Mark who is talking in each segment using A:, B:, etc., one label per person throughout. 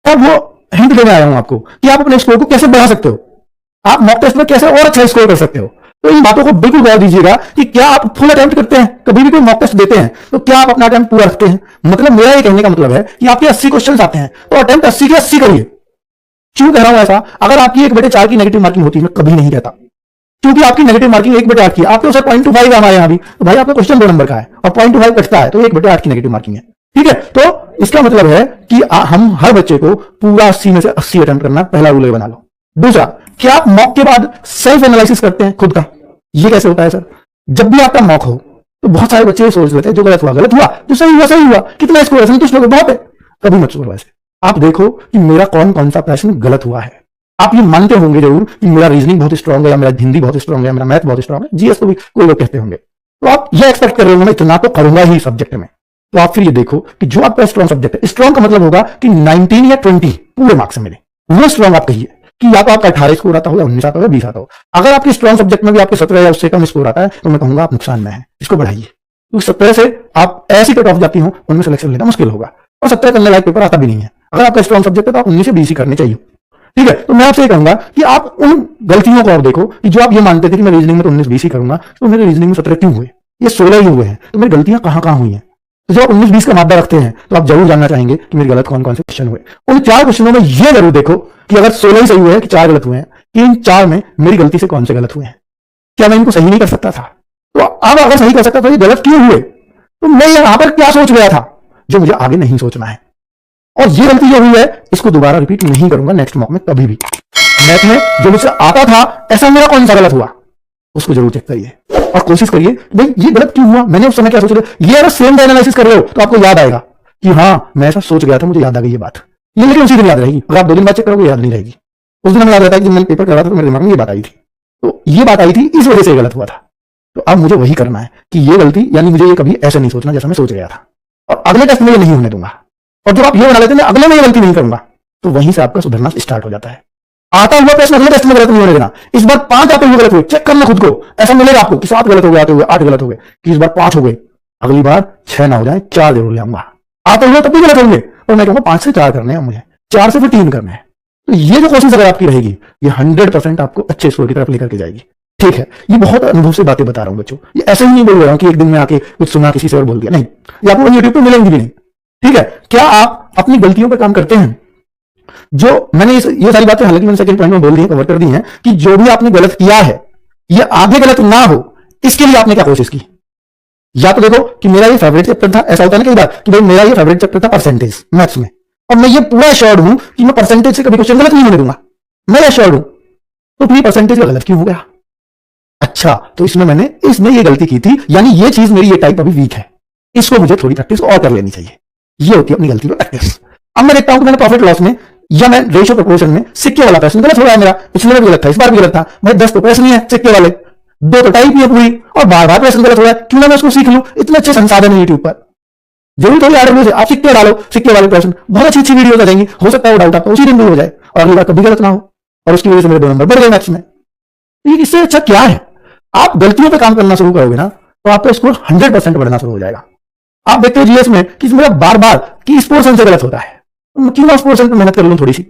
A: अब वो हिंट देने आया हूं आपको कि आप अपने स्कोर को कैसे बढ़ा सकते हो, आप मॉक टेस्ट में कैसे और अच्छा स्कोर कर सकते हो। तो इन बातों को बिल्कुल गौर दीजिएगा कि क्या आप फुल अटेम्प्ट करते हैं, कभी भी कोई मॉक टेस्ट देते हैं तो क्या आप अपना अटेम्प्ट पूरा रखते हैं। मतलब मेरा ये कहने का मतलब है कि आपके 80 क्वेश्चन आते हैं तो अटेम्प्ट 80 के 80 करिए। क्यों कह रहा हूं ऐसा, अगर आपकी 1/4 की नेगेटिव मार्किंग होती है, मैं कभी नहीं कहता, क्योंकि आपकी नेगेटिव मार्किंग 1/8 की, आपके सर 0.25 है हमारे यहाँ भी, तो भाई आपका क्वेश्चन 2 नंबर का है और 0.25 कटता है तो 1/8 की नेगेटिव मार्किंग है। ठीक है, तो इसका मतलब है कि हम हर बच्चे को पूरा 80 में से 80 अटेम्प्ट करना पहला रूल बना लो। दूसरा, क्या आप मॉक के बाद सेल्फ एनालिसिस करते हैं खुद का। ये कैसे होता है सर, जब भी आपका मॉक हो तो बहुत सारे बच्चे सोच लेते हैं जो गलत हुआ गलत हुआ, जो सही हुआ, कितना स्कोर है, संतुष्ट हो गए, बहुत है। कभी मत सोचो ऐसे, आप देखो कि मेरा कौन कौन सा प्रश्न गलत हुआ है। आप ये मानते होंगे जरूर कि मेरा रीजनिंग बहुत स्ट्रांग है, या मेरा हिंदी बहुत स्ट्रांग है, मेरा मैथ बहुत स्ट्रांग है, जीएस को भी कोई लोग कहते होंगे, तो आप ये एक्सपेक्ट कर रहे होंगे मैं इतना तो करूंगा ही सब्जेक्ट में। तो आप फिर ये देखो कि जो आपका स्ट्रांग सब्जेक्ट है, स्ट्रांग का मतलब होगा कि 19 या 20 पूरे मार्क्स मिले, वो स्ट्रांग आप कहिए कि या तो आपका 18 स्कोर आता हो या 19 आता हो या 20 आता हो। अगर आपके स्ट्रांग सब्जेक्ट में भी आपके 17 या उससे कम स्कोर आता है तो मैं कहूंगा आप नुकसान में है, इसको बढ़ाइए, क्योंकि 17 से आप ऐसी कट ऑफ जाती हो उनमें सिलेक्शन लेना मुश्किल होगा, और 17 करने लायक पेपर आता भी नहीं है। अगर आपका स्ट्रांग सब्जेक्ट है तो आप 19 से 20 ही करने चाहिए। ठीक है, तो मैं आपसे ये कहूंगा कि आप उन गलतियों को आप देखो कि जो आप ये मानते थे कि मैं रीजनिंग में तो 19-20 ही करूंगा, तो मेरे रीजनिंग में 17 क्यों हुए, ये 16 ही हुए हैं, तो मेरी गलतियां कहां हुई हैं। तो जब आप 19-20 का मादा रखते हैं तो आप जरूर जानना चाहेंगे कि मेरे गलत कौन कौन से क्वेश्चन हुए। उन 4 क्वेश्चनों में ये जरूर देखो कि अगर 16 ही सही हुए हैं कि 4 गलत हुए हैं, कि इन 4 में मेरी गलती से कौन से गलत हुए हैं। क्या मैं इनको सही नहीं कर सकता था, तो अब अगर सही कर सकता तो ये गलत क्यों हुए, तो मैं यहां पर क्या सोच गया था जो मुझे आगे नहीं सोचना है। और ये गलती जो हुई है इसको दोबारा रिपीट नहीं करूंगा नेक्स्ट मॉक में कभी भी। मैथ में जो मुझसे आता था ऐसा मेरा कौन सा गलत हुआ उसको जरूर चेक करिए और कोशिश करिए भाई ये गलत क्यों हुआ, मैंने उस समय क्या सोच लिया। ये अगर सेम एनालिसिस कर रहे हो तो आपको याद आएगा कि हाँ मैं ऐसा सोच गया था, मुझे याद आ गई ये बात, ये लेकिन उसी दिन याद रहेगी। अगर आप 2 दिन बाद चेक करोगे याद नहीं रहेगी। उस दिन हमें याद रहता है कि मैंने पेपर कर रहा था तो मेरे दिमाग में ये बात आई थी, तो ये बात आई थी इस वजह से गलत हुआ था। तो अब मुझे वही करना है कि ये गलती, यानी मुझे ये कभी ऐसा नहीं सोचना जैसा मैं सोच गया था, और अगले टेस्ट में ये नहीं होने दूंगा। और जब आप ये बना लेते हैं अगले में ये गलती नहीं करूंगा, तो वहीं से आपका सुधरना स्टार्ट हो जाता है। आता हुआ प्रश्न अगले टेस्ट में गलत नहीं होने देना। इस बार 5 आते हुए गलत हुए, चेक करना खुद को, ऐसा मिलेगा आपको कि 7 गलत हो गए आते हुए, 8 गलत हो गए, कि इस बार 5 हो गए, अगली बार 6 ना हो जाए, 4 जरूर ले आऊंगा। आते हुए तब भी गलत होंगे और मैं कहूंगा 5 से 4 करने हैं मुझे, 4 से फिर 3 करने हैं। तो ये जो कोशिश अगर आपकी रहेगी ये 100% आपको अच्छे स्कोर की तरफ लेकर के जाएगी। ठीक है, ये बहुत अनुभव से बातें बता रहा हूं बच्चों, ये ऐसे ही नहीं बोल रहा हूं कि एक दिन में आके कुछ सुना किसी से और बोल दिया, नहीं, ये आपको यूट्यूब पे मिलेंगी भी नहीं। ठीक है, क्या आप अपनी गलतियों पर काम करते हैं। जो मैंने ये सारी बातें हालांकि मैंने सेकंड पॉइंट में बोल दी है, कवर कर दी हैं, कि जो भी आपने गलत किया है ये आगे गलत ना हो इसके लिए आपने क्या कोशिश की। या तो देखो कि मेरा ये फेवरेट चैप्टर था, ऐसा होता है ना कई बार कि भाई मेरा ये फेवरेट चैप्टर था परसेंटेज मैथ्स में, और मैं ये पूरा एश्योर्ड हूं कि मैं परसेंटेज से कभी क्वेश्चन गलत नहीं होने दूंगा, मैं एश्योर्ड हूं, तो फिर परसेंटेज का गलत क्यों हो गया। अच्छा, तो इसमें ये गलती की थी, यानी ये चीज मेरी ये टाइप अभी वीक है, इसको मुझे थोड़ी प्रैक्टिस और कर लेनी चाहिए। ये होती है अपनी गलती पर प्रैक्टिस। अब मैं देखता हूं कि मैंने प्रॉफिट लॉस में या मैं रेशियो प्रोपोर्शन में सिक्के वाला प्रश्न गलत हो रहा है मेरा, पिछले में भी गलत था, इस बार भी गलत था। भाई 10 तो प्रश्न ही है सिक्के वाले, 2 तो टाइप ही है पूरी, और बार बार प्रश्न गलत हो रहा है, क्यों ना मैं उसको सीख लूं। इतने अच्छे संसाधन है यूट्यूब पर, जरूर थोड़ी आडब्ल्यू से आप सिक्के डालो, सिक्के वाले प्रश्न, बहुत अच्छी वीडियो आ जाएंगी, हो सकता है वो डाउट आपका उसी दिन दूर हो जाए और अगली बार कभी गलत ना हो, और उसकी वजह से मेरे 2 नंबर बढ़ गए मैथ्स में। इससे अच्छा क्या है, आप गलतियों पर काम करना शुरू करोगे ना तो आपका स्कोर 100% बढ़ना शुरू हो जाएगा। आप देखते हो जीएस में कि मेरा बार बार कि इस पोर्शन से गलत होता है, क्यों ना उस पोर्शन पर मेहनत कर लूं थोड़ी सी,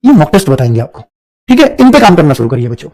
A: ये मॉक टेस्ट बताएंगे आपको। ठीक है, इन पे काम करना शुरू करिए बच्चों।